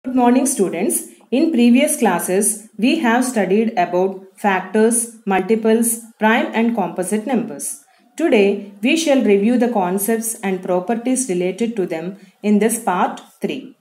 Good morning, students. In previous classes, we have studied about factors, multiples, prime and composite numbers. Today, we shall review the concepts and properties related to them in this part 3.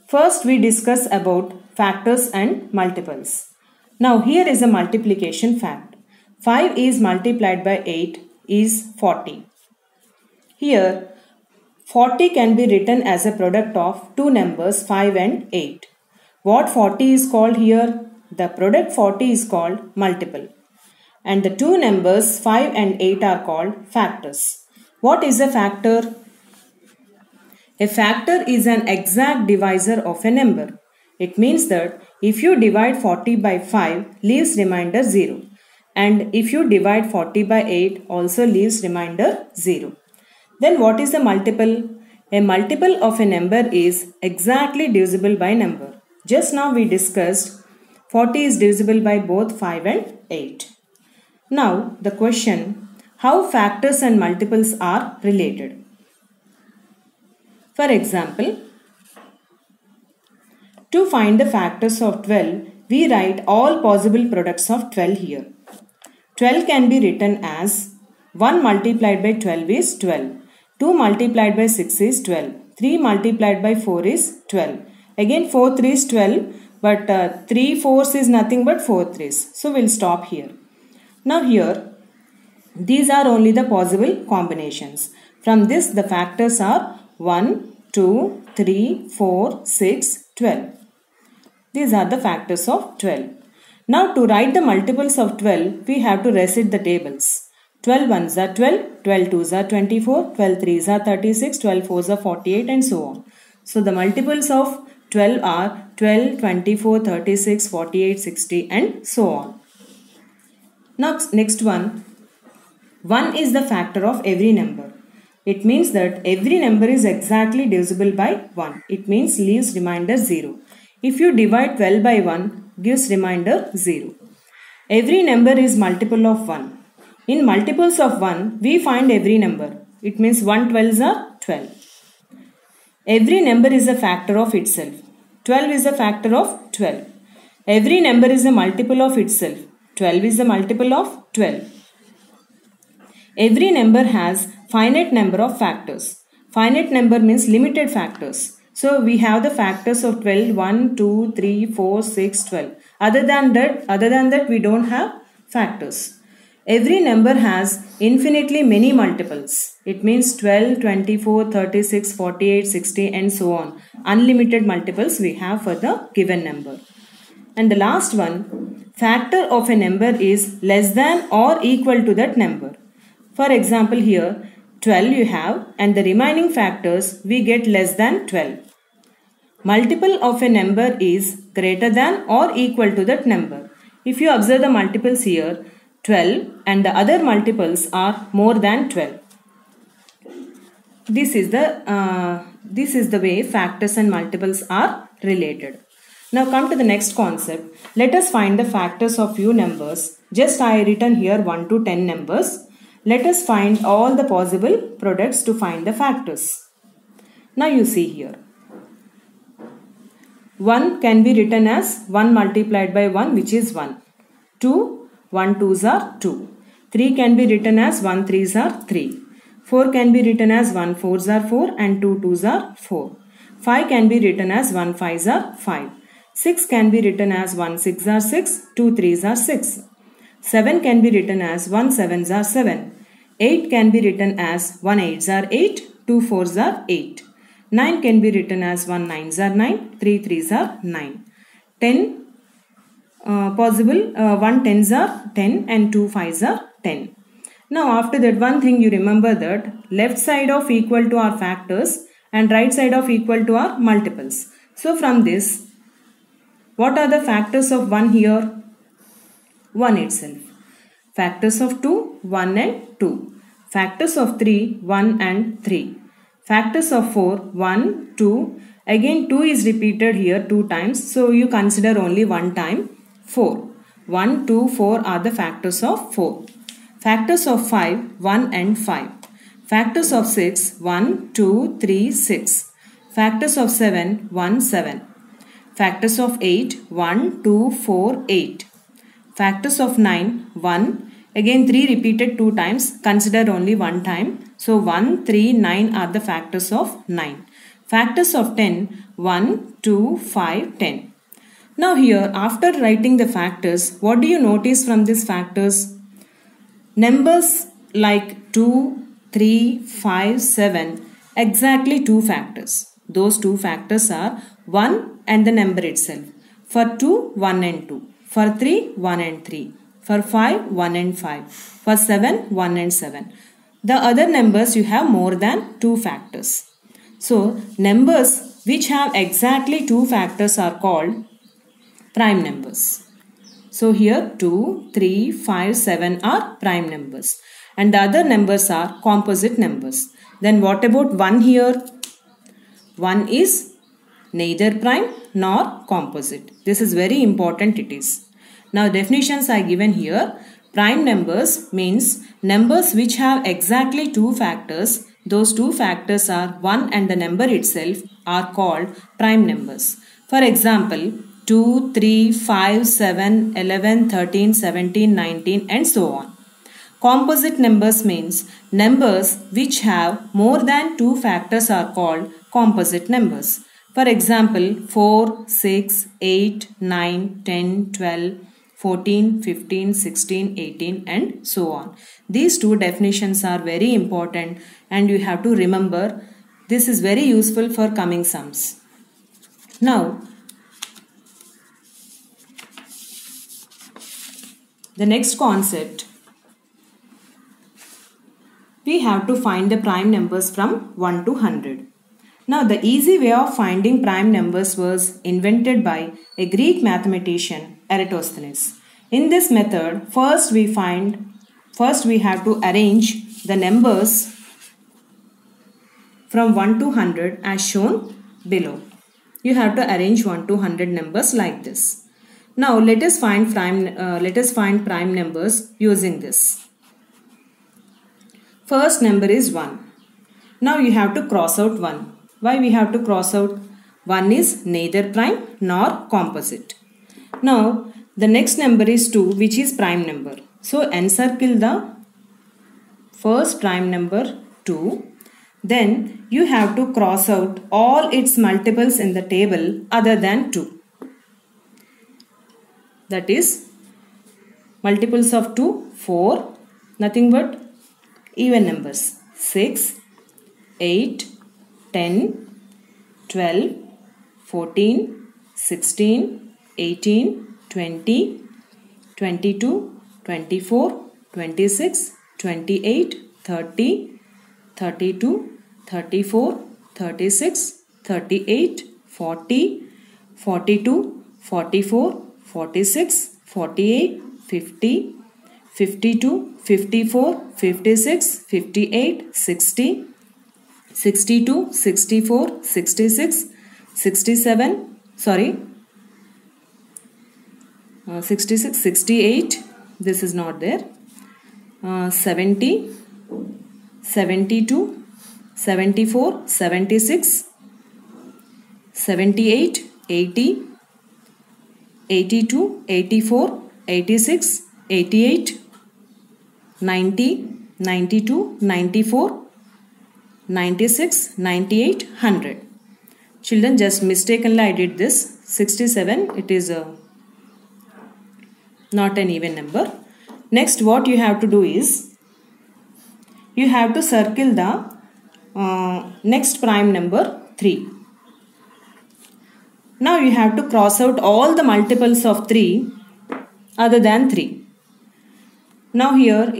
First, we discuss about factors and multiples. Now, here is a multiplication fact. 5 is multiplied by 8 is 40. Here, 40 can be written as a product of two numbers 5 and 8. What 40 is called here? The product 40 is called multiple. And the two numbers 5 and 8 are called factors. What is a factor? A factor is an exact divisor of a number. It means that if you divide 40 by 5, leaves remainder 0. And if you divide 40 by 8, also leaves remainder 0. Then what is a multiple? A multiple of a number is exactly divisible by number. Just now we discussed 40 is divisible by both 5 and 8. Now the question, how factors and multiples are related? For example, to find the factors of 12, we write all possible products of 12 here. 12 can be written as 1 multiplied by 12 is 12. 2 multiplied by 6 is 12. 3 multiplied by 4 is 12. Again 4 3 is 12, but 3 4s is nothing but 4 3s. So we'll stop here. Now here, these are only the possible combinations. From this the factors are 1, 2, 3, 4, 6, 12. These are the factors of 12. Now to write the multiples of 12, we have to recite the tables. 12 ones are 12, 12 twos are 24, 12 threes are 36, 12 fours are 48 and so on. So the multiples of 12 are 12, 24, 36, 48, 60 and so on. Now next one. 1 is the factor of every number. It means that every number is exactly divisible by 1. It means leaves remainder 0. If you divide 12 by 1, gives remainder 0. Every number is multiple of 1. In multiples of 1, we find every number. It means 1 12s are 12. Every number is a factor of itself. 12 is a factor of 12. Every number is a multiple of itself. 12 is a multiple of 12. Every number has finite number of factors. Finite number means limited factors. So we have the factors of 12, 1, 2, 3, 4, 6, 12. Other than that, we don't have factors. Every number has infinitely many multiples. It means 12, 24, 36, 48, 60 and so on. Unlimited multiples we have for the given number. And the last one, factor of a number is less than or equal to that number. For example here, 12 you have and the remaining factors we get less than 12. Multiple of a number is greater than or equal to that number. If you observe the multiples here, 12 and the other multiples are more than 12. This is the way factors and multiples are related. Now come to the next concept. Let us find the factors of few numbers. Just I written here 1 to 10 numbers. Let us find all the possible products to find the factors. Now you see here. 1 can be written as 1 multiplied by 1, which is 1. 2, 1 twos are 2. 3 can be written as 1 threes are 3. 4 can be written as 1 fours are 4 and 2 twos are 4. 5 can be written as 1 fives are 5. 6 can be written as 1 six are 6, 2 threes are 6. 7 can be written as 1 sevens are 7. 8 can be written as 1 eights are 8, 2 fours are 8. 9 can be written as 1 nines are 9, 3 threes are 9. 10 1 tens are 10 and 2 fives are 10. Now after that, one thing you remember that left side of equal to are factors and right side of equal to are multiples. So from this, what are the factors of 1 here? 1 itself. Factors of 2, 1 and 2. Factors of 3, 1 and 3. Factors of 4, 1, 2. Again 2 is repeated here 2 times. So you consider only 1 time. 4. 1, 2, 4 are the factors of 4. Factors of 5, 1 and 5. Factors of 6, 1, 2, 3, 6. Factors of 7, 1, 7. Factors of 8, 1, 2, 4, 8. Factors of 9, 1. Again 3 repeated 2 times, consider only 1 time. So 1, 3, 9 are the factors of 9. Factors of 10, 1, 2, 5, 10. Now here, after writing the factors, what do you notice from these factors? Numbers like 2, 3, 5, 7, exactly 2 factors. Those 2 factors are 1 and the number itself. For 2, 1 and 2. For 3, 1 and 3. For 5, 1 and 5. For 7, 1 and 7. The other numbers you have more than 2 factors. So, numbers which have exactly 2 factors are called prime numbers. So, here 2, 3, 5, 7 are prime numbers. And the other numbers are composite numbers. Then what about 1 here? 1 is neither prime nor composite. This is very important it is. Now definitions are given here. Prime numbers means numbers which have exactly 2 factors. Those 2 factors are 1 and the number itself are called prime numbers. For example, 2, 3, 5, 7, 11, 13, 17, 19 and so on. Composite numbers means numbers which have more than 2 factors are called composite numbers. For example, 4, 6, 8, 9, 10, 12, 14, 15, 16, 18 and so on. These 2 definitions are very important and you have to remember. This is very useful for coming sums. Now, the next concept, we have to find the prime numbers from 1 to 100. Now, the easy way of finding prime numbers was invented by a Greek mathematician, Eratosthenes. In this method, first we have to arrange the numbers from 1 to 100 as shown below. You have to arrange 1 to 100 numbers like this. Now, let us find prime numbers using this. First number is 1. Now you have to cross out 1. Why we have to cross out? 1 is neither prime nor composite. Now the next number is 2, which is prime number. So encircle the first prime number 2. Then you have to cross out all its multiples in the table other than 2. That is multiples of 2, 4, nothing but even numbers. 6, 8, 10, 12, 14, 16, 18, 20, 22, 24, 26, 28, 30, 32, 34, 36, 38, 40, 42, 44, 46, 48, 50, 52, 54, 56, 58, 60, 62, 64, 66, 67, 66, 68, this is not there, 70, 72, 74, 76, 78, 80, 82, 84, 86, 88, 90, 92, 94, 96, 98, 100. Children, just mistakenly I did this. 67, it is not an even number. Next, what you have to do is, you have to circle the next prime number 3. Now you have to cross out all the multiples of 3 other than 3. Now here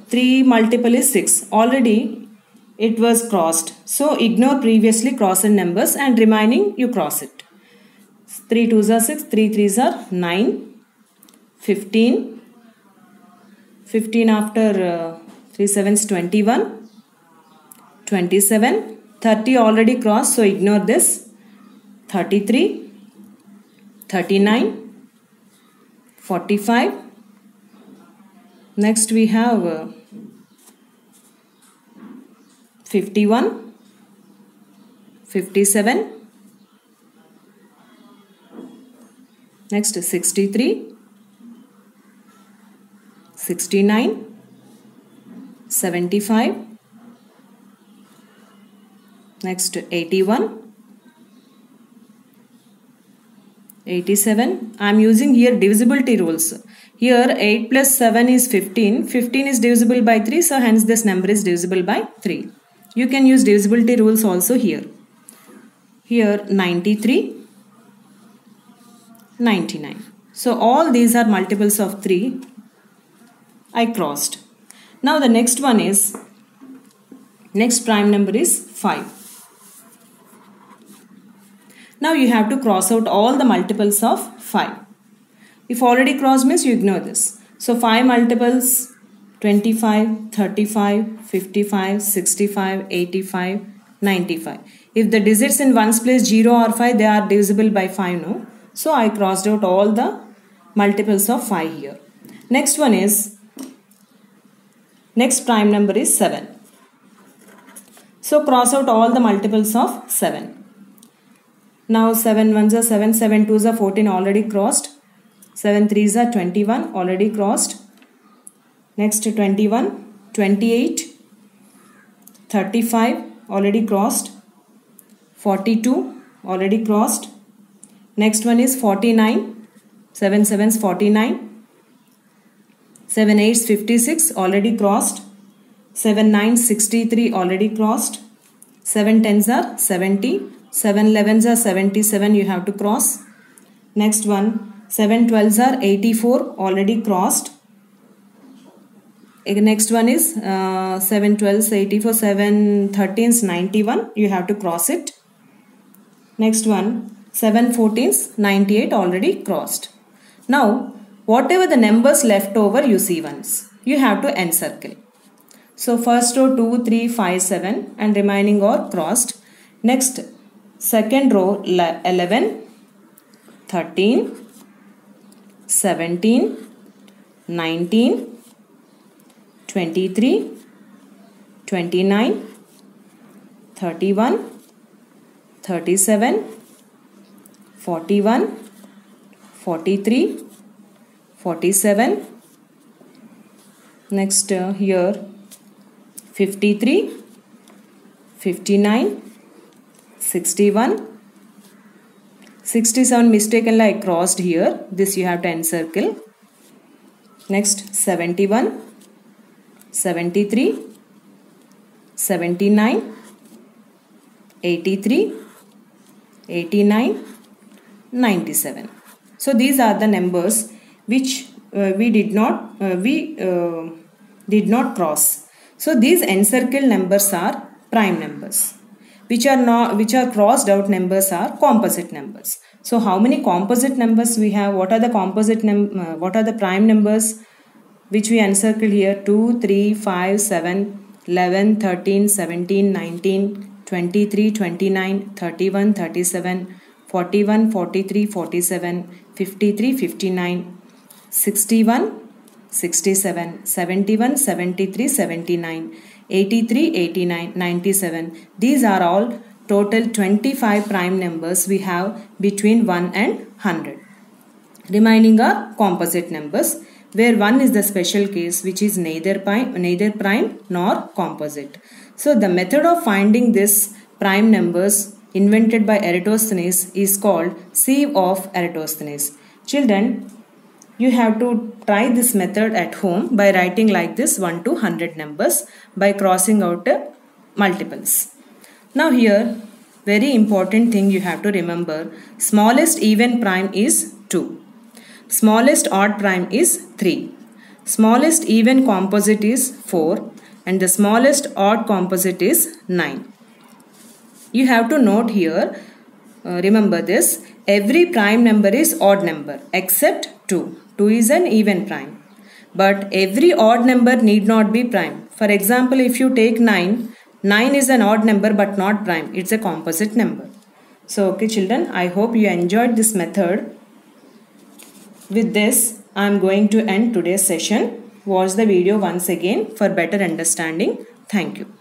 3 multiple is 6. Already it was crossed. So ignore previously crossed numbers and remaining you cross it. 3 2s are 6, 3 3s are 9, 15, 15 after 3 7s 21, 27, 30 already crossed, so ignore this. 33, 39, 45. Next we have 51, 57. Next 63, 69, 75. Next 81, 87. I am using here divisibility rules. Here 8 plus 7 is 15. 15 is divisible by 3, so hence this number is divisible by 3. You can use divisibility rules also here. Here 93, 99. So all these are multiples of 3. I crossed. Now the next one is, next prime number is 5. Now you have to cross out all the multiples of 5. If already crossed means you ignore this. So 5 multiples 25, 35, 55, 65, 85, 95. If the digits in ones place 0 or 5, they are divisible by 5, no? So I crossed out all the multiples of 5 here. Next one is, next prime number is 7. So cross out all the multiples of 7. Now 7 ones are 7, 7 twos are 14, already crossed. 7 threes are 21, already crossed. Next 21, 28, 35, already crossed. 42, already crossed. Next one is 49, 7 sevens 49. 7 8s 56, already crossed. 7 9s 63, already crossed. 7 10s are 70. 7 11s are 77, you have to cross. Next one, 7 12s are 84, already crossed. Next one is 7 12s 84, 7 13s 91, you have to cross it. Next one, 7 14s 98, already crossed. Now whatever the numbers left over you see once, you have to encircle. So first row 2 3 5 7 and remaining are crossed. Next second row 11, 13, 17, 19, 23, 29, 31, 37, 41, 43, 47. Next here 53, 59, 61, 67 mistakenly I crossed here. This you have to encircle. Next 71, 73, 79, 83, 89, 97. So these are the numbers which we did not cross. So these encircled numbers are prime numbers. Which are crossed out numbers are composite numbers. So how many composite numbers we have? What are the prime numbers which we encircle here? 2, 3, 5, 7, 11, 13, 17, 19, 23, 29, 31, 37, 41, 43, 47, 53, 59, 61, 67, 71, 73, 79, 83, 89, 97. These are all total 25 prime numbers we have between 1 and 100. Remaining are composite numbers, where 1 is the special case which is neither prime nor composite. So the method of finding this prime numbers invented by Eratosthenes is called sieve of Eratosthenes. Children, you have to try this method at home by writing like this 1 to 100 numbers by crossing out multiples. Now here, very important thing you have to remember, smallest even prime is 2. Smallest odd prime is 3. Smallest even composite is 4 and the smallest odd composite is 9. You have to note here, remember this, every prime number is odd number except 2. 2 is an even prime. But every odd number need not be prime. For example, if you take 9, 9 is an odd number but not prime. It's a composite number. So okay children, I hope you enjoyed this method. With this, I am going to end today's session. Watch the video once again for better understanding. Thank you.